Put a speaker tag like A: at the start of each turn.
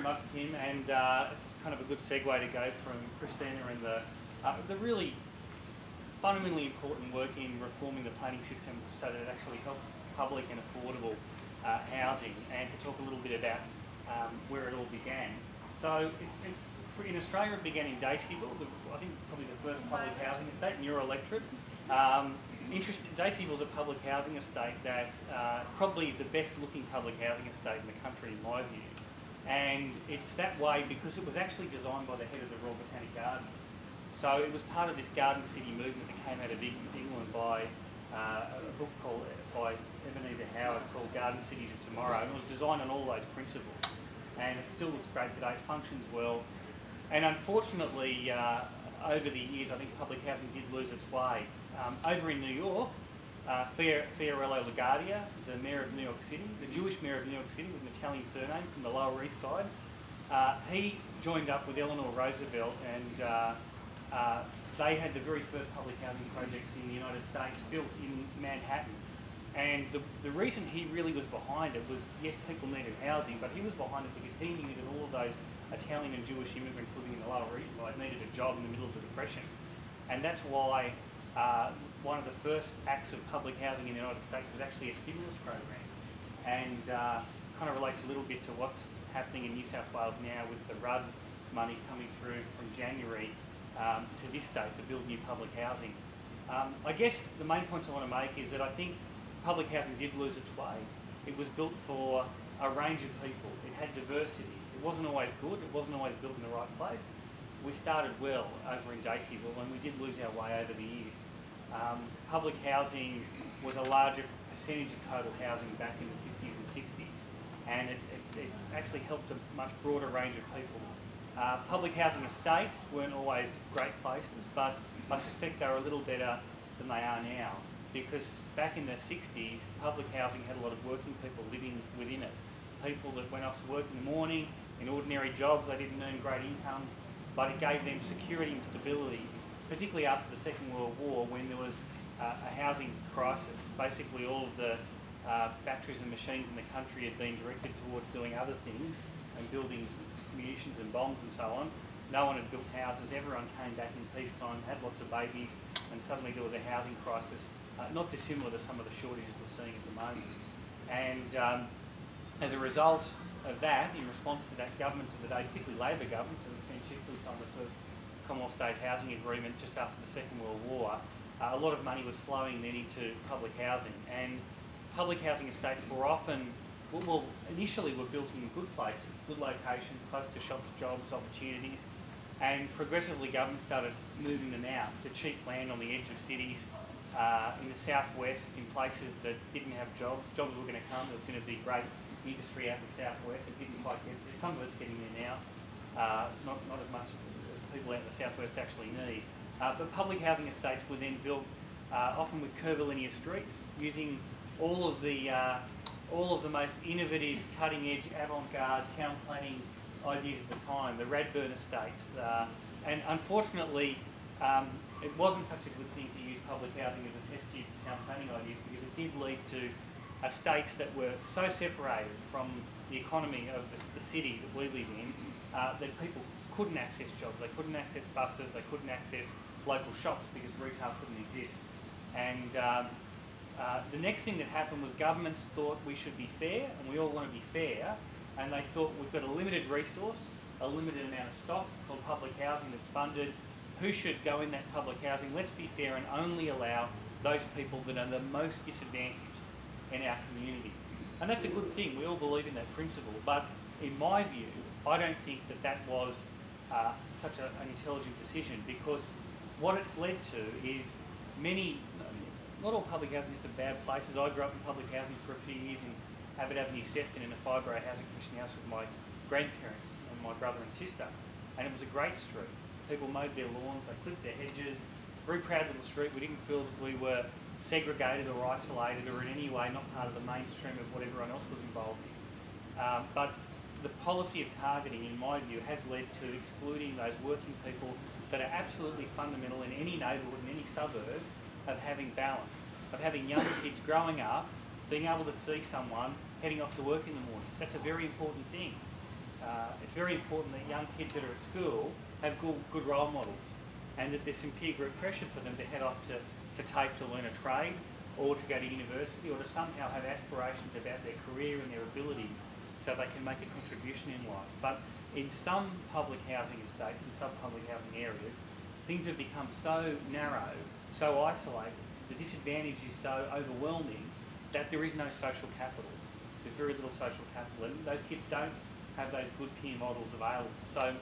A: very much, Tim, and it's kind of a good segue to go from Kristina and the really fundamentally important work in reforming the planning system so that it actually helps public and affordable housing, and to talk a little bit about where it all began. So in Australia it began in Gatfield, I think probably the first public housing estate in your electorate. Gatfield's a public housing estate that probably is the best looking public housing estate in the country in my view. And it's that way because it was actually designed by the head of the Royal Botanic Gardens. So it was part of this Garden City movement that came out of England by a book by Ebenezer Howard called Garden Cities of Tomorrow, and it was designed on all those principles. And it still looks great today, it functions well. And unfortunately, over the years, I think public housing did lose its way. Over in New York, Fiorello LaGuardia, the mayor of New York City, the Jewish mayor of New York City with an Italian surname from the Lower East Side, he joined up with Eleanor Roosevelt, and they had the very first public housing projects in the United States built in Manhattan. And the reason he really was behind it was, yes, people needed housing, but he was behind it because he knew that all of those Italian and Jewish immigrants living in the Lower East Side needed a job in the middle of the Depression. And that's why one of the first acts of public housing in the United States was actually a stimulus program. And kind of relates a little bit to what's happening in New South Wales now with the RUD money coming through from January to this state to build new public housing. I guess the main points I want to make is that I think public housing did lose its way. It was built for a range of people. It had diversity. It wasn't always good. It wasn't always built in the right place. We started well over in Gatfield, and we did lose our way over the years. Public housing was a larger percentage of total housing back in the 50s and 60s, and it actually helped a much broader range of people. Public housing estates weren't always great places, but I suspect they were a little better than they are now, because back in the 60s, public housing had a lot of working people living within it. People that went off to work in the morning, in ordinary jobs, they didn't earn great incomes, but it gave them security and stability, particularly after the Second World War, when there was a housing crisis. Basically all of the factories and machines in the country had been directed towards doing other things and building munitions and bombs and so on. No one had built houses, everyone came back in peacetime, had lots of babies, and suddenly there was a housing crisis, not dissimilar to some of the shortages we're seeing at the moment. And as a result of that, in response to that, governments of the day, particularly Labor governments, and chiefly some of the first Commonwealth State Housing Agreement just after the Second World War, a lot of money was flowing then into public housing. And public housing estates were often, well, initially were built in good places, good locations, close to shops, jobs, opportunities, and progressively government started moving them out to cheap land on the edge of cities, in the southwest, in places that didn't have jobs. Jobs were going to come, there was going to be great industry out in the southwest. It didn't quite get there. Some of it's getting there now, not as much as people out in the southwest actually need. But public housing estates were then built often with curvilinear streets, using all of the most innovative, cutting-edge, avant-garde town planning ideas of the time, the Redfern estates. And unfortunately, it wasn't such a good thing to use public housing as a test tube for town planning ideas, because it did lead to estates that were so separated from the economy of the city that we live in that people couldn't access jobs, they couldn't access buses, they couldn't access local shops because retail couldn't exist. And the next thing that happened was governments thought we should be fair, and we all want to be fair, and they thought we've got a limited resource, a limited amount of stock called public housing that's funded. Who should go in that public housing? Let's be fair and only allow those people that are the most disadvantaged in our community. And that's a good thing, we all believe in that principle, but in my view, I don't think that that was such an intelligent decision, because what it's led to is not all public housing is in bad places. I grew up in public housing for a few years in Abbott Avenue, Sefton, in a 5-borough housing commission house with my grandparents and my brother and sister, and it was a great street. People mowed their lawns, they clipped their hedges, very proud little street. We didn't feel that we were segregated or isolated or in any way not part of the mainstream of what everyone else was involved in. But the policy of targeting, in my view, has led to excluding those working people that are absolutely fundamental in any neighbourhood, in any suburb, of having balance, of having young kids growing up, being able to see someone heading off to work in the morning. That's a very important thing. it's very important that young kids that are at school have good role models, and that there's some peer group pressure for them to head off to TAFE to learn a trade, or to go to university, or to somehow have aspirations about their career and their abilities so they can make a contribution in life. But in some public housing estates, in some public housing areas, things have become so narrow, so isolated, the disadvantage is so overwhelming that there is no social capital. There's very little social capital, and those kids don't have those good peer models available. So